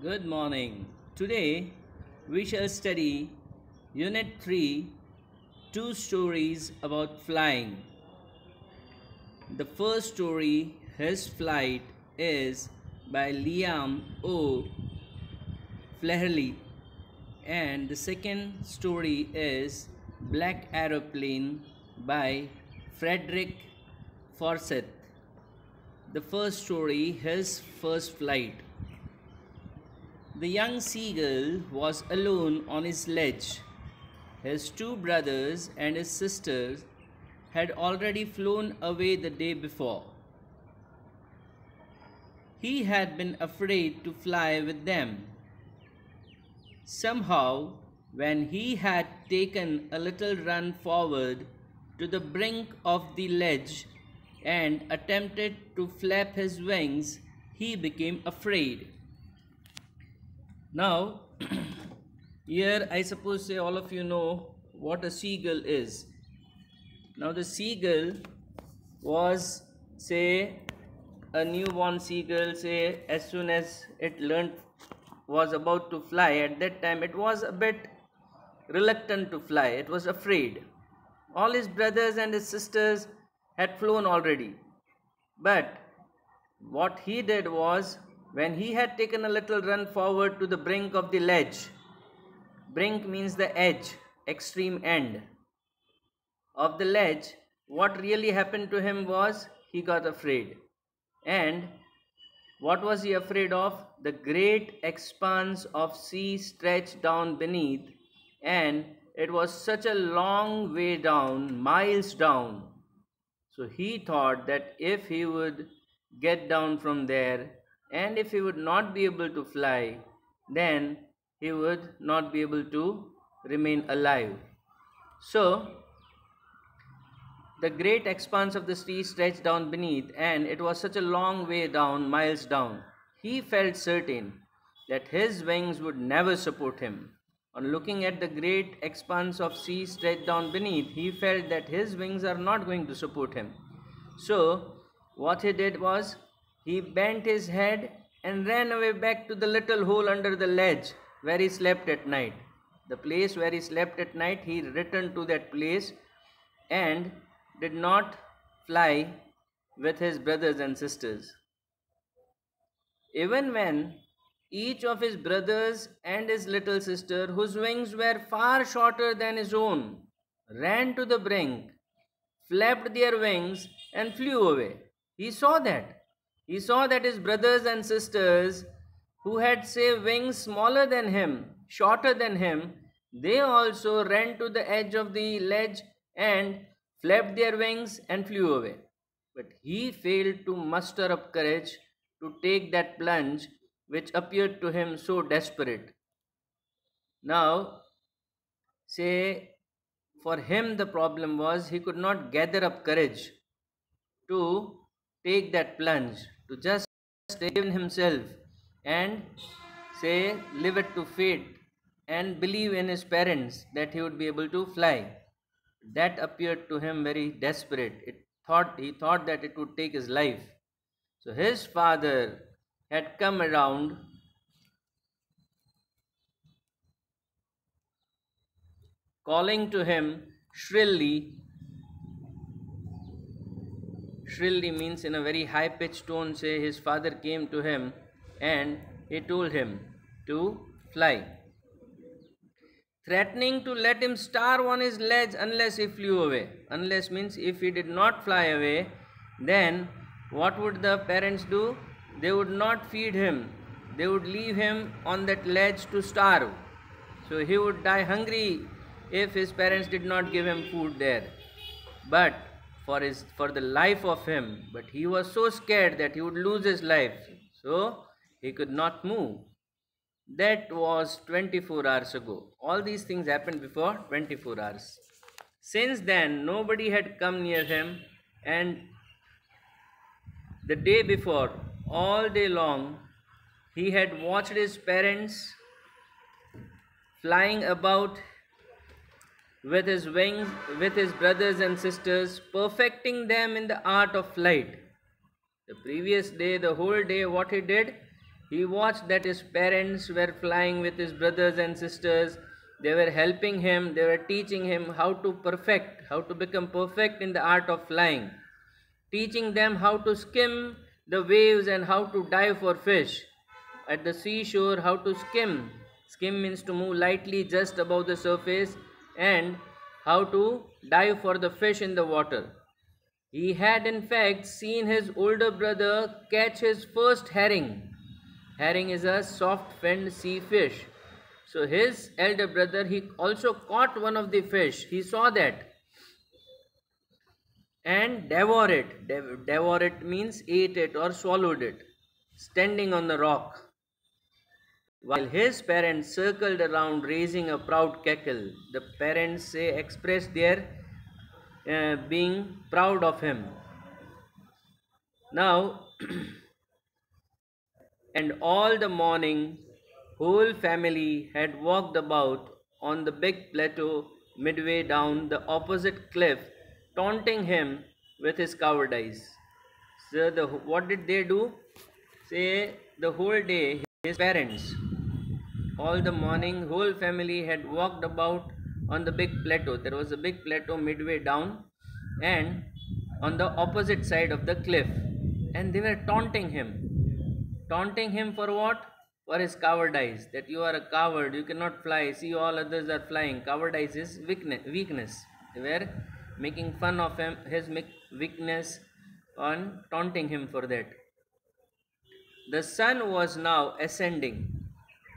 Good morning. Today we shall study Unit 3, two stories about flying. The first story, His Flight, is by Liam O. Flaherty, and the second story is Black Aeroplane by Frederick Forsyth. The first story, His First Flight. The young seagull was alone on his ledge. His two brothers and his sisters had already flown away the day before. He had been afraid to fly with them. Somehow, when he had taken a little run forward to the brink of the ledge and attempted to flap his wings, he became afraid. Now, here I suppose say all of you know what a seagull is. Now the seagull was, say, a newborn seagull, say, as soon as it was about to fly. At that time it was a bit reluctant to fly. It was afraid. All his brothers and his sisters had flown already. But what he did was, when he had taken a little run forward to the brink of the ledge, brink means the edge, extreme end of the ledge, what really happened to him was he got afraid. And what was he afraid of? The great expanse of sea stretched down beneath, and it was such a long way down, miles down. So he thought that if he would get down from there, and if he would not be able to fly, then he would not be able to remain alive. So, the great expanse of the sea stretched down beneath, and it was such a long way down, miles down. He felt certain that his wings would never support him. On looking at the great expanse of sea stretched down beneath, he felt that his wings are not going to support him. So, what he did was, he bent his head and ran away back to the little hole under the ledge where he slept at night. The place where he slept at night, he returned to that place and did not fly with his brothers and sisters. Even when each of his brothers and his little sister, whose wings were far shorter than his own, ran to the brink, flapped their wings and flew away. He saw that. He saw that his brothers and sisters, who had, say, wings smaller than him, shorter than him, they also ran to the edge of the ledge and flapped their wings and flew away. But he failed to muster up courage to take that plunge which appeared to him so desperate. Now, say, for him the problem was he could not gather up courage to take that plunge, to just give himself and, say, leave it to fate and believe in his parents that he would be able to fly. That appeared to him very desperate. He thought that it would take his life. So his father had come around calling to him shrilly. Shrilly means in a very high-pitched tone, say, his father came to him and he told him to fly, threatening to let him starve on his ledge unless he flew away. Unless means if he did not fly away, then what would the parents do? They would not feed him. They would leave him on that ledge to starve. So he would die hungry if his parents did not give him food there. But for the life of him, but he was so scared that he would lose his life, so he could not move. That was 24 hours ago. All these things happened before 24 hours. Since then, nobody had come near him, and the day before, all day long, he had watched his parents flying about with his wings, with his brothers and sisters, perfecting them in the art of flight. The previous day, the whole day, what he did? He watched that his parents were flying with his brothers and sisters. They were helping him, they were teaching him how to become perfect in the art of flying, teaching them how to skim the waves and how to dive for fish. At the seashore, how to skim. Skim means to move lightly just above the surface, and how to dive for the fish in the water. He had in fact seen his older brother catch his first herring. Herring is a soft-finned sea fish. So his elder brother, he also caught one of the fish. He saw that and devour it. Devour it means ate it or swallowed it, standing on the rock. While his parents circled around raising a proud cackle, the parents say expressed their being proud of him. Now, and all the morning, whole family had walked about on the big plateau midway down the opposite cliff, taunting him with his cowardice. So, what did they do? Say the whole day, his parents, all the morning, whole family had walked about on the big plateau. There was a big plateau midway down, and on the opposite side of the cliff, and they were taunting him. Taunting him for what? For his cowardice. That you are a coward, you cannot fly. See, all others are flying. Cowardice is weakness. They were making fun of him, his weakness, and taunting him for that. The sun was now ascending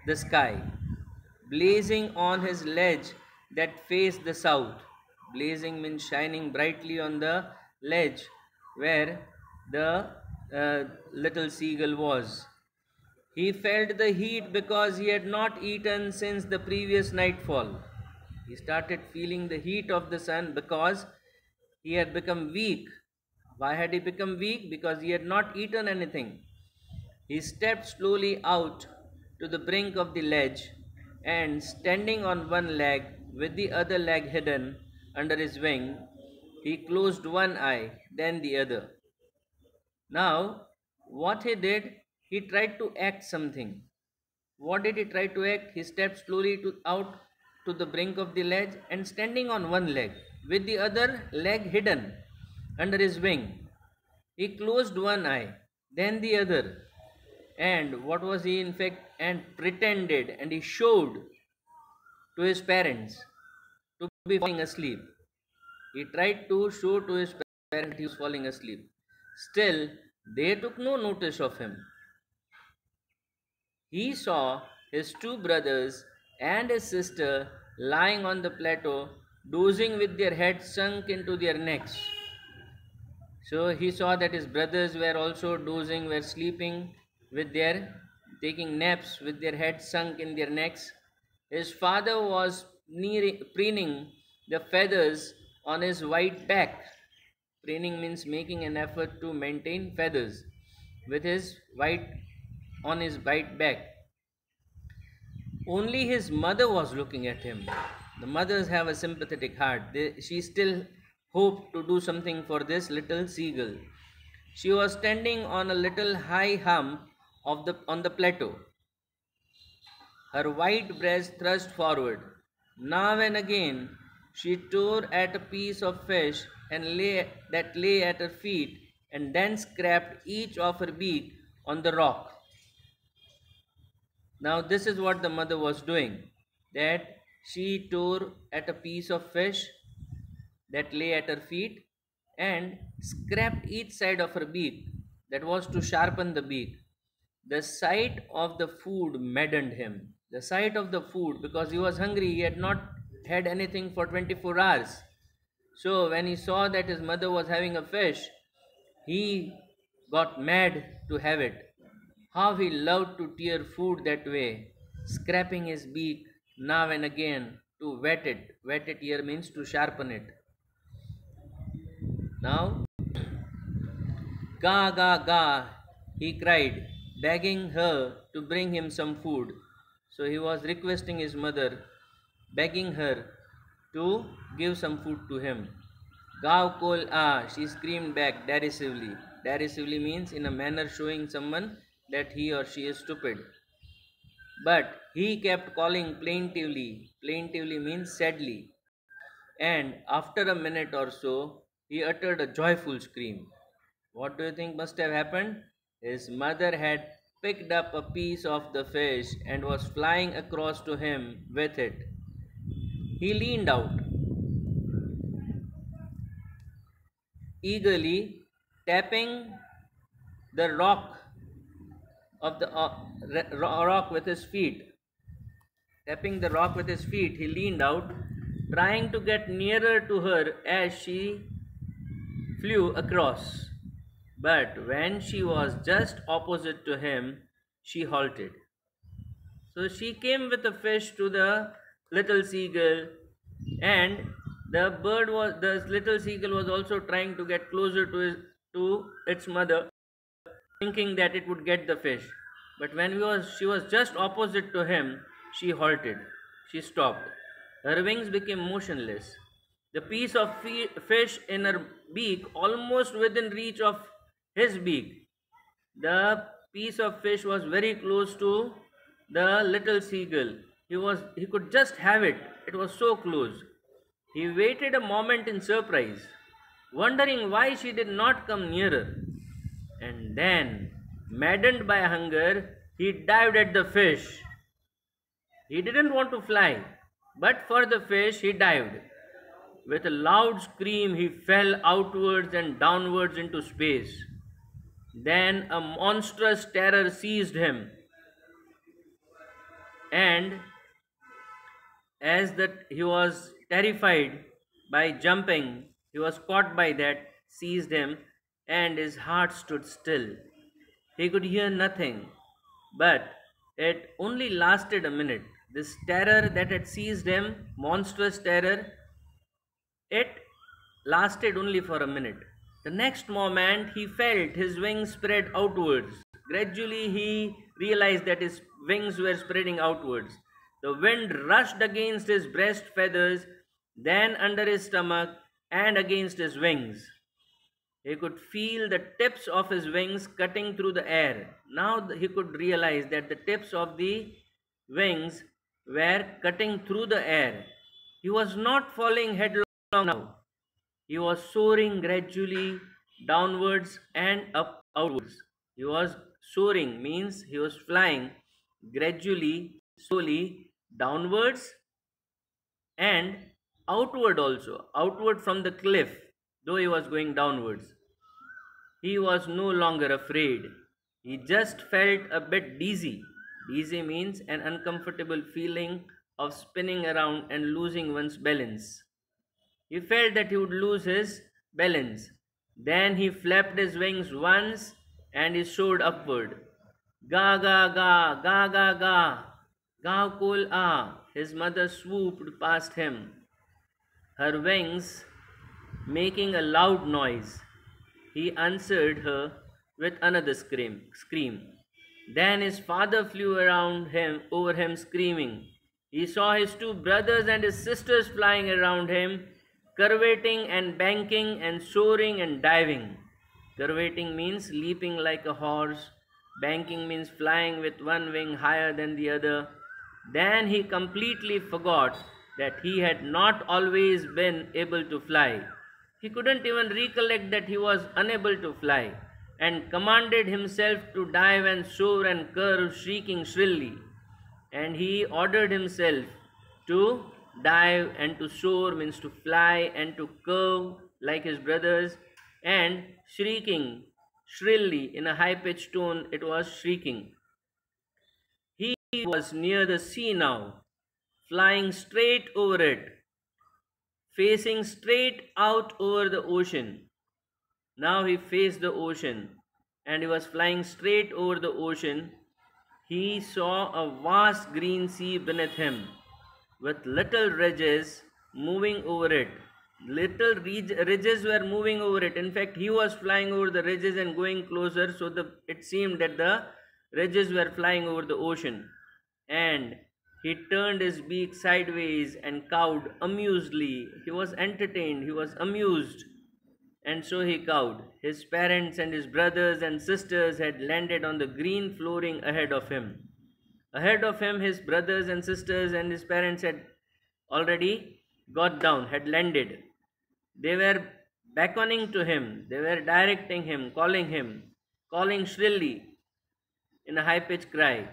the sky, blazing on his ledge that faced the south. Blazing means shining brightly on the ledge where the little seagull was. He felt the heat because he had not eaten since the previous nightfall. He started feeling the heat of the sun because he had become weak. Why had he become weak? Because he had not eaten anything. He stepped slowly out to the brink of the ledge, and standing on one leg with the other leg hidden under his wing, he closed one eye, then the other. Now, what he did, he tried to act something. What did he try to act? He stepped slowly out to the brink of the ledge and standing on one leg with the other leg hidden under his wing. He closed one eye, then the other. And what was he in fact? And pretended, and he showed to his parents to be falling asleep. He tried to show to his parents he was falling asleep. Still, they took no notice of him. He saw his two brothers and his sister lying on the plateau, dozing with their heads sunk into their necks. So he saw that his brothers were also dozing, were sleeping with taking naps with their heads sunk in their necks. His father was preening the feathers on his white back. Preening means making an effort to maintain feathers with his white back. Only his mother was looking at him. The mothers have a sympathetic heart. She still hoped to do something for this little seagull. She was standing on a little high hump on the plateau, her white breast thrust forward. Now and again, she tore at a piece of fish that lay at her feet, and then scraped each of her beak on the rock. Now this is what the mother was doing, that she tore at a piece of fish that lay at her feet and scraped each side of her beak, that was to sharpen the beak. The sight of the food maddened him. The sight of the food, because he was hungry, he had not had anything for 24 hours. So when he saw that his mother was having a fish, he got mad to have it. How he loved to tear food that way, scraping his beak now and again to wet it. Wet it here means to sharpen it. Now, ga ga ga, he cried, begging her to bring him some food. So he was requesting his mother, begging her to give some food to him. Gav kol ah, she screamed back derisively. Derisively means in a manner showing someone that he or she is stupid. But he kept calling plaintively. Plaintively means sadly. And after a minute or so, he uttered a joyful scream. What do you think must have happened? His mother had picked up a piece of the fish and was flying across to him with it. He leaned out, eagerly tapping the rock with his feet. Tapping the rock with his feet, he leaned out, trying to get nearer to her as she flew across. But when she was just opposite to him, she halted. So she came with the fish to the little seagull, and the little seagull was also trying to get closer to its mother, thinking that it would get the fish. But when she was just opposite to him, she halted. She stopped. Her wings became motionless. The piece of fish in her beak, almost within reach of his beak, the piece of fish was very close to the little seagull. He could just have it. It was so close. He waited a moment in surprise, wondering why she did not come nearer. And then, maddened by hunger, he dived at the fish. He didn't want to fly, but for the fish he dived. With a loud scream, he fell outwards and downwards into space. Then a monstrous terror seized him, and as that he was terrified by jumping, he was caught by that, seized him, and his heart stood still. He could hear nothing, but it only lasted a minute. This terror that had seized him, monstrous terror, it lasted only for a minute. The next moment, he felt his wings spread outwards. Gradually, he realized that his wings were spreading outwards. The wind rushed against his breast feathers, then under his stomach, and against his wings. He could feel the tips of his wings cutting through the air. Now he could realize that the tips of the wings were cutting through the air. He was not falling headlong now. He was soaring gradually downwards and up outwards. He was soaring means he was flying gradually, slowly downwards and outward also, outward from the cliff, though he was going downwards. He was no longer afraid. He just felt a bit dizzy. Dizzy means an uncomfortable feeling of spinning around and losing one's balance. He felt that he would lose his balance. Then he flapped his wings once and he soared upward. Ga ga ga, ga ga ga, ga kol a. His mother swooped past him, her wings making a loud noise. He answered her with another scream. Then his father flew over him screaming. He saw his two brothers and his sisters flying around him, curveting and banking and soaring and diving. Curveting means leaping like a horse. Banking means flying with one wing higher than the other. Then he completely forgot that he had not always been able to fly. He couldn't even recollect that he was unable to fly, and commanded himself to dive and soar and curve, shrieking shrilly. And he ordered himself to dive and to soar means to fly and to curve like his brothers, and shrieking shrilly in a high pitched tone, it was shrieking. He was near the sea now, flying straight over it, facing straight out over the ocean. Now he faced the ocean and he was flying straight over the ocean. He saw a vast green sea beneath him with little ridges moving over it. Little ridges were moving over it. In fact, he was flying over the ridges and going closer, so it seemed that the ridges were flying over the ocean. And he turned his beak sideways and cawed amusedly. He was entertained, he was amused. and so he cowed. His parents and his brothers and sisters had landed on the green flooring ahead of him. Ahead of him, his brothers and sisters and his parents had already got down, had landed. They were beckoning to him, they were directing him, calling shrilly in a high pitched cry.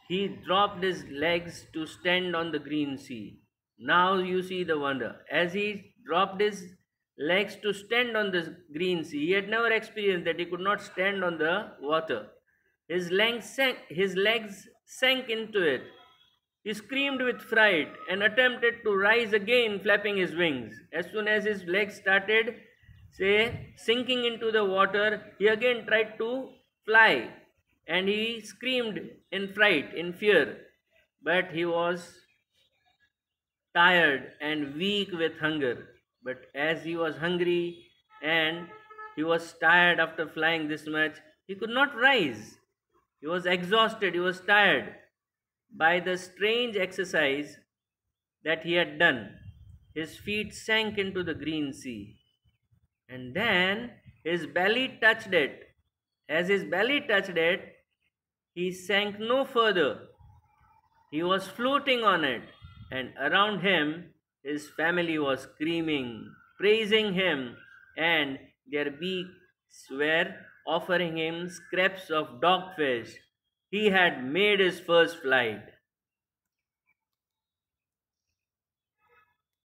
He dropped his legs to stand on the green sea. Now you see the wonder. As he dropped his legs to stand on the green sea, he had never experienced that he could not stand on the water. His legs sank into it. He screamed with fright and attempted to rise again, flapping his wings. As soon as his legs started, sinking into the water, he again tried to fly and he screamed in fright, in fear. But he was tired and weak with hunger. But as he was hungry and he was tired after flying this much, he could not rise. He was exhausted, he was tired by the strange exercise that he had done. His feet sank into the green sea, and then his belly touched it. As his belly touched it, he sank no further. He was floating on it, and around him, his family was screaming, praising him, and their beaks were offering him scraps of dogfish. He had made his first flight.